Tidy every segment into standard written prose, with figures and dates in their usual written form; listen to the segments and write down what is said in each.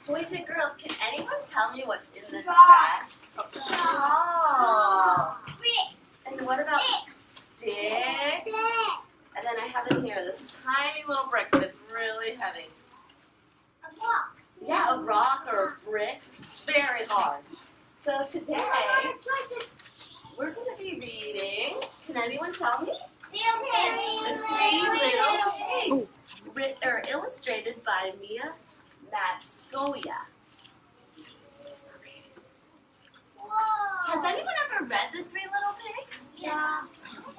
Boys and girls, can anyone tell me what's in this Straw. bag? Straw. And what about sticks? And then I have in here this tiny little brick, but it's really heavy. Yeah, a rock or a brick. It's very hard. So today, we're going to be reading, can anyone tell me? The Three Little Pigs, illustrated by Mia Matskoya. Has anyone ever read The Three Little Pigs? Yeah.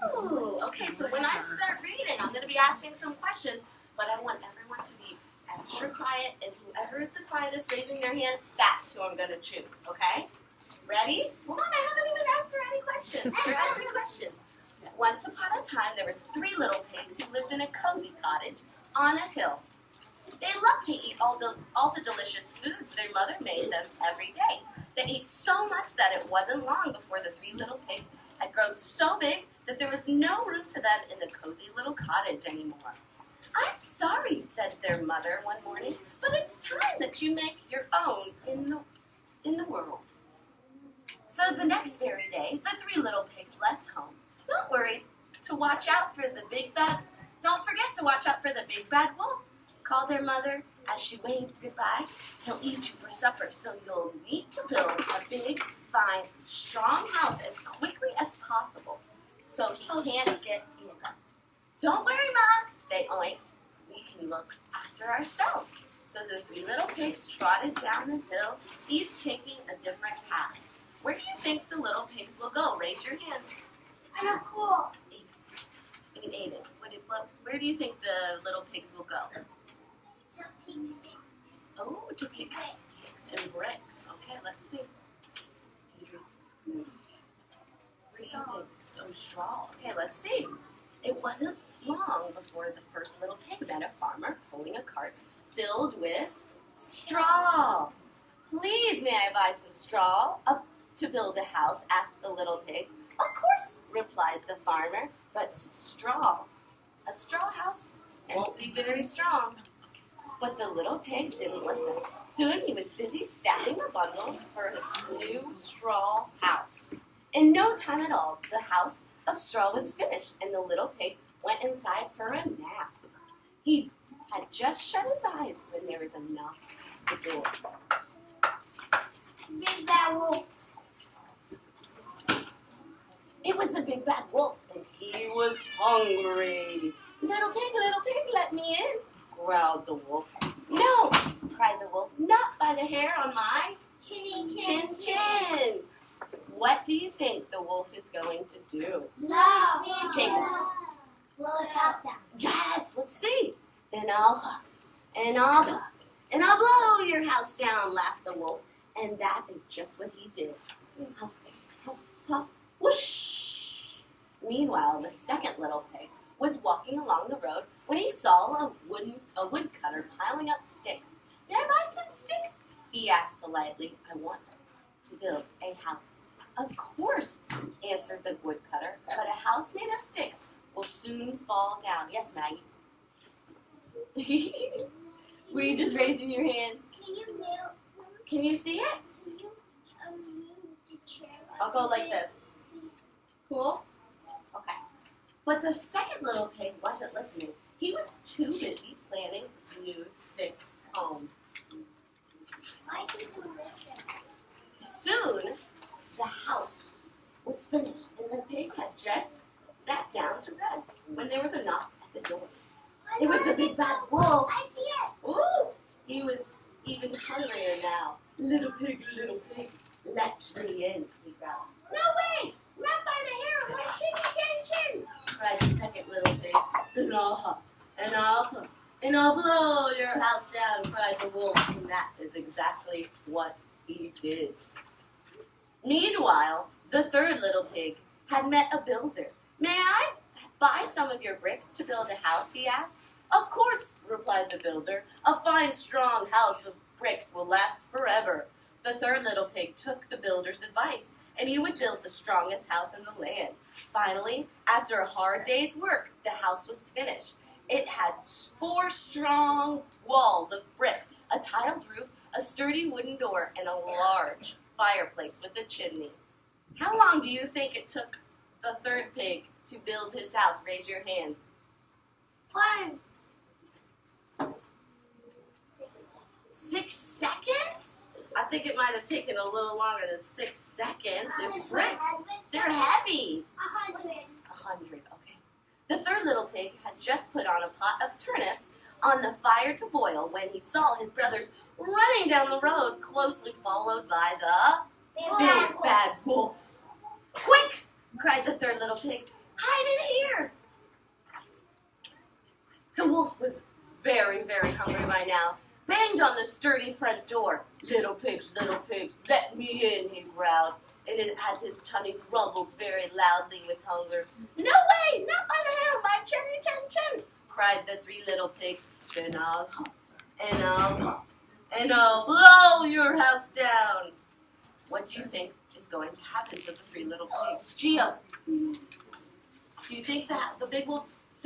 Oh, okay, so when I start reading, I'm going to be asking some questions, but I want everyone to be extra quiet, and whoever is the quietest raising their hand, that's who I'm going to choose, okay? Ready? Hold on, I haven't even asked her any questions. We're asking questions. Once upon a time, there was 3 little pigs who lived in a cozy cottage on a hill. They loved to eat all the delicious foods their mother made them every day. They ate so much that it wasn't long before the 3 little pigs had grown so big that there was no room for them in the cozy little cottage anymore. "I'm sorry," said their mother one morning, "but it's time that you make your own in the world." So the next very day, the 3 little pigs left home. Don't forget to watch out for the big bad wolf, called their mother as she waved goodbye. "He'll eat you for supper, so you'll need to build a big, fine, strong house as quickly as possible so he can't get in." "Don't worry, Mom," they oinked. "We can look after ourselves." So the 3 little pigs trotted down the hill, each taking a different path. Where do you think the little pigs will go? Raise your hands. School. Aiden, where do you think the little pigs will go? Oh, to pick sticks and bricks. Okay, let's see. Where do you think? So straw. Okay, let's see. It wasn't long before the first little pig met a farmer pulling a cart filled with straw. "Please, may I buy some straw to build a house?" asked the little pig. "Of course," replied the farmer, "but a straw house won't be very strong." But the little pig didn't listen. Soon he was busy stacking the bundles for his new straw house. In no time at all, the house of straw was finished, and the little pig went inside for a nap. He had just shut his eyes when there was a knock at the door. Big bad wolf. It was the big bad wolf, and he was hungry. Little pig, let me in," growled the wolf. "No," cried the wolf, "not by the hair on my Chin. chin. What do you think the wolf is going to do? Blow his house down. Yes, let's see. "Then I'll huff, and I'll puff, and I'll blow your house down," laughed the wolf. And that is just what he did. Huff, puff, puff, whoosh. Meanwhile, the second little pig was walking along the road when he saw a woodcutter piling up sticks. "May I buy some sticks?" he asked politely. "I want to build a house." "Of course," answered the woodcutter, "but a house made of sticks will soon fall down." Yes, Maggie? Were you just raising your hand? Can you see it? I'll go like this. Cool? Okay. But the second little pig wasn't listening. He was too busy planning a new stick home. Soon, the house was finished, and the pig had just sat down to rest when there was a knock at the door. It was the big bad wolf. I see it. Ooh! He was even hungrier now. Little pig, let me in," he growled. "No way! Not by the hair of my chin, cried the second little pig. "And I'll huff, and I'll puff, and I'll blow your house down," cried the wolf. And that is exactly what he did. Meanwhile, the third little pig had met a builder. "May I buy some of your bricks to build a house?" he asked. "Of course," replied the builder. "A fine, strong house of bricks will last forever." The third little pig took the builder's advice, and he would build the strongest house in the land. Finally, after a hard day's work, the house was finished. It had 4 strong walls of brick, a tiled roof, a sturdy wooden door, and a large fireplace with a chimney. How long do you think it took the third pig to build his house? Raise your hand. 1. 6 seconds? I think it might have taken a little longer than 6 seconds. It's bricks. They're heavy. 100. 100, okay. The third little pig had just put on a pot of turnips on the fire to boil when he saw his brothers running down the road, closely followed by the big bad wolf. Quick! Cried the third little pig. Hide in here! The wolf was very, very hungry by now. Banged on the sturdy front door. Little pigs, let me in, he growled, and as his tummy grumbled very loudly with hunger. No way, not by the hair of my chinny chin chin, cried the 3 little pigs. Then I'll huff, and I'll puff, and I'll blow your house down. What do you think is going to happen to the 3 little pigs? Gio, do you think that the big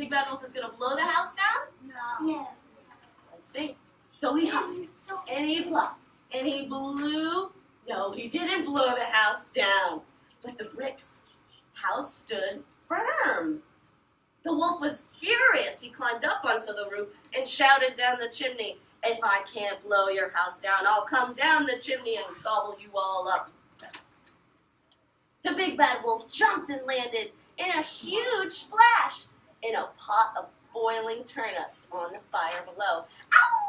bad wolf is going to blow the house down? No. Let's see. So he huffed, and he puffed, and he blew. No, he didn't blow the house down, but the bricks house stood firm. The wolf was furious. He climbed up onto the roof and shouted down the chimney, "If I can't blow your house down, I'll come down the chimney and gobble you all up." The big bad wolf jumped and landed in a huge splash in a pot of boiling turnips on the fire below. Ow!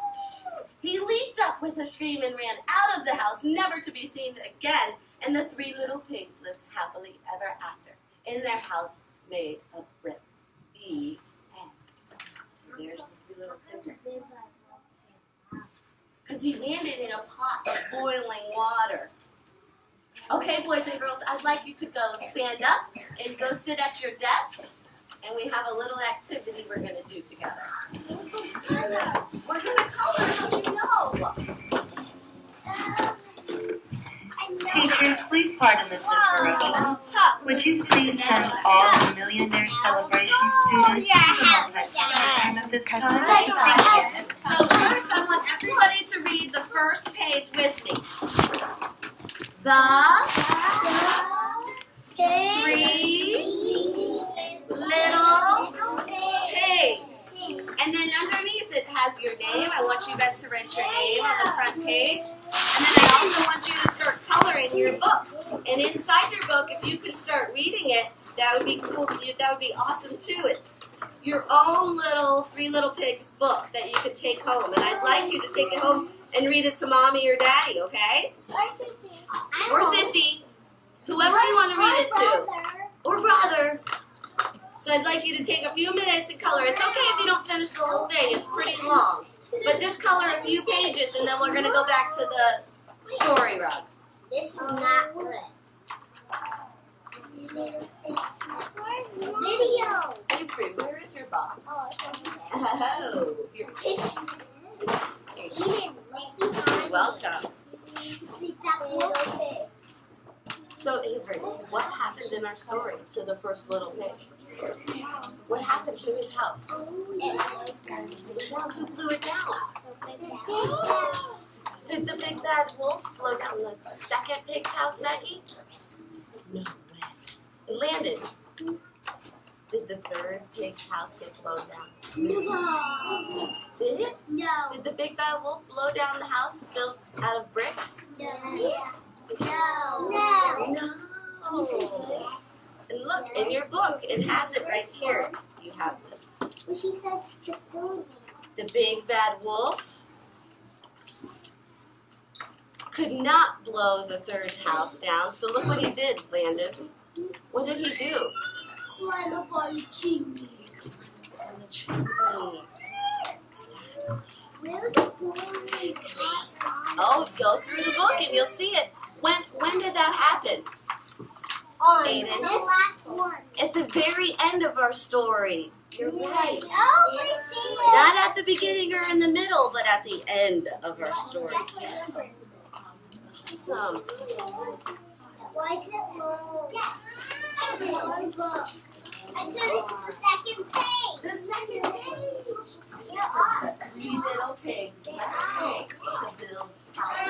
He leaped up with a scream and ran out of the house, never to be seen again, and the 3 little pigs lived happily ever after in their house made of bricks. The end. There's the 3 little pigs. Because he landed in a pot of boiling water. Okay, boys and girls, I'd like you to go stand up and go sit at your desks. And we have a little activity we're going to do together. We're going to color, don't you know? Teachers, please pardon this interruption. Would you please send all the Millionaire Celebration students to the multi-time at this time? So first, I want everybody to read the first page with me. The 3 little pigs. And then underneath it has your name. I want you guys to write your name on the front page. And then I also want you to start coloring your book. And inside your book, if you could start reading it, that would be cool. That would be awesome too. It's your own little 3 little pigs book that you could take home. And I'd like you to take it home and read it to mommy or daddy, okay? Or Sissy. Whoever you want to read it to. Or brother. So I'd like you to take a few minutes and color. It's okay if you don't finish the whole thing. It's pretty long. But just color a few pages, and then we're going to go back to the story rug. This is not good. Video. Avery, where is your box? Oh, it's over there. Oh, you're welcome. So Avery, what happened in our story to the first little pig? What happened to his house? Which one? Who blew it down? Did the big bad wolf blow down the second pig's house, Maggie? No way. It landed. Did the third pig's house get blown down? No. Did it? No. Did the big bad wolf blow down the house built out of bricks? No. No. And look, in your book, it has it right here. You have it. She said the food. The big bad wolf could not blow the third house down, so look what he did, Landon. What did he do? Climb up on the chimney. On the chimney. Where's the boy? Oh, go through the book and you'll see it. When did that happen? Aiden. The last one. At the very end of our story. You're right. Oh, I see it. Not at the beginning or in the middle, but at the end of our story. Awesome. Why is it long? I said it's the second page. The second page. Yeah. 3 little pigs left home to build houses.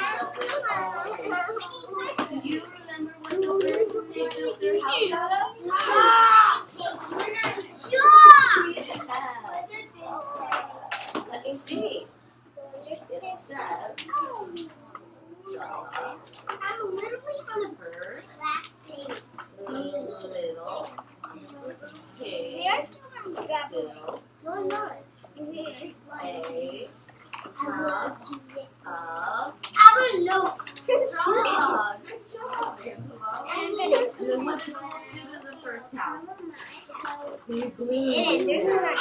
There's no I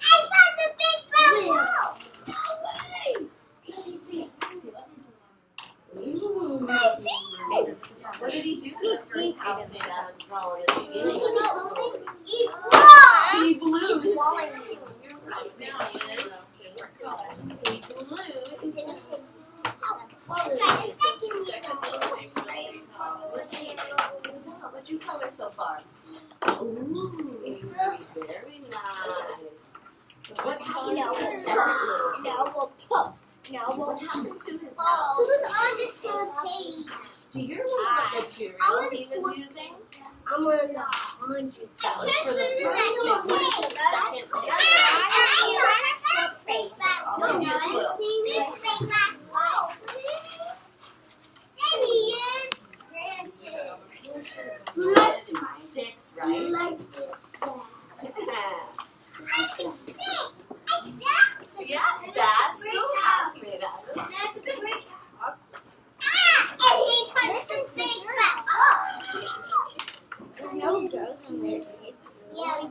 found the big bad wolf. Let me see. I see. What did he do to the first house made out of straw in the beginning? He blew. You're right. Now he is. He blew. What'd you color so far? Ooh, very nice. What happened to his second little pig? What happened to his house? Who's on the same page? Do you remember what material he was using? I'm on the 100. That was for the first pig. What is the second pig? I'll give you a clue. Red and sticks, right? Yeah, that's the house made out of sticks. No girls in there. Yeah,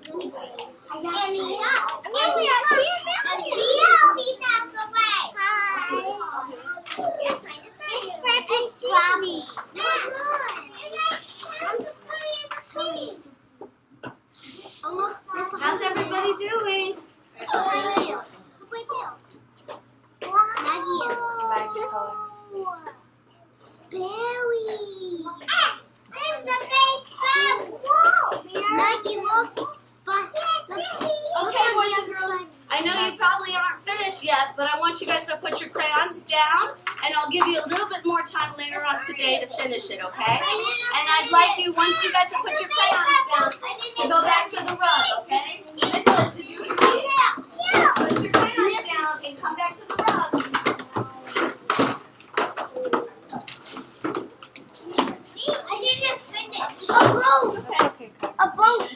How's everybody doing? Okay, boys and girls. I know you probably aren't finished yet, but I want you guys to put your crayons down, and I'll give you a little bit more time later on today to finish it, okay? And I'd like you, once you guys have put your crayons down, to go back to the rug, okay? Nicholas, did you hear me? Put your crayons down and come back to the rug. I didn't finish. A boat.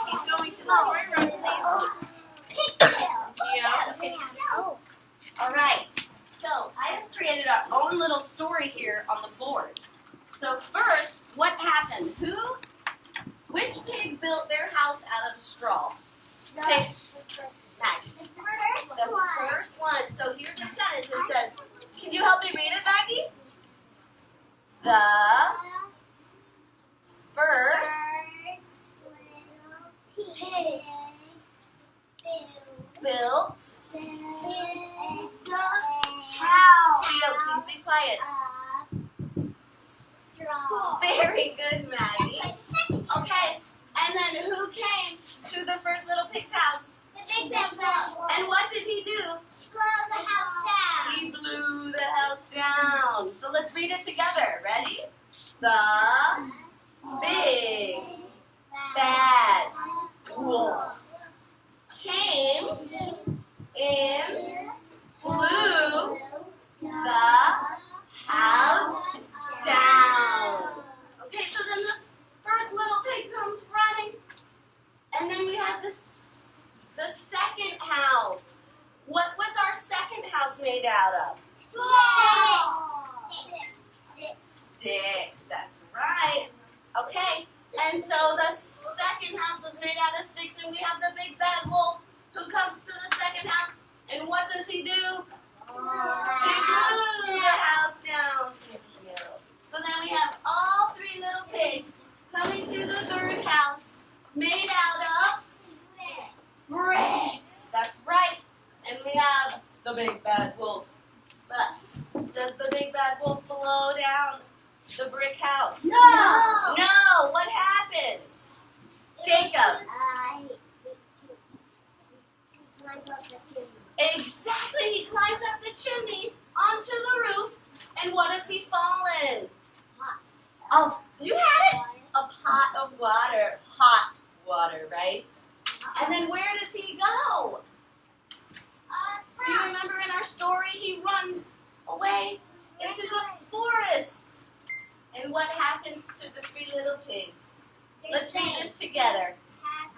Keep going to the story room, please. Yeah. All right. So I have created our own little story here on the board. So first, what happened? Which pig built their house out of straw? Pig. Nice. The first one. So here's your sentence. It says, can you help me read it, Maggie? The first built. Leo, please be quiet. Very good, Maggie. Okay, and then who came to the first little pig's house? And what did he do? He blew the house down. So let's read it together. Ready? The big bad wolf came and blew the house down. Okay, so then the first little pig comes running, and then we have the second house. What was our second house made out of? Sticks, that's right. Okay, and so the second house was made out of sticks, and we have the big bad wolf who comes to the second house, and what does he do? He blew the house down. Thank you. So then we have all three little pigs coming to the third house made out of bricks. That's right. And we have the big bad wolf. But does the big bad wolf blow down the brick house? No. No. What happens? Jacob. Exactly. He climbs up the chimney onto the roof. And what does he fall in? Oh, you had it. A pot of water. Hot water, right? And then where does he go? Do you remember in our story he runs away into the forest? And what happens to the three little pigs? Let's read this together.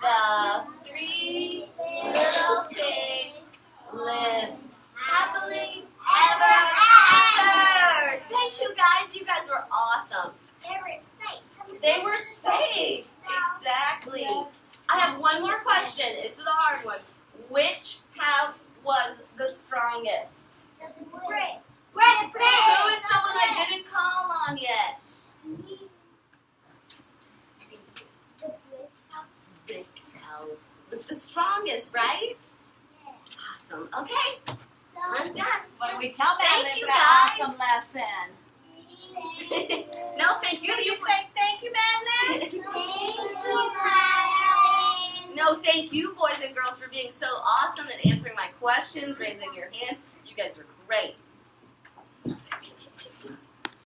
The three little pigs lived happily ever after. Thank you guys. You guys were awesome. There is sight coming They were safe. Exactly. I have one more question. This is a hard one. Which house was the strongest? Who is someone I didn't call on yet? Big house. It's the strongest, right? Awesome. Okay, I'm done. What do we tell them Thank you, for that guys. awesome lesson? No, thank you. You say thank you, Madeline. No, thank you, boys and girls, for being so awesome and answering my questions, raising your hand. You guys were great.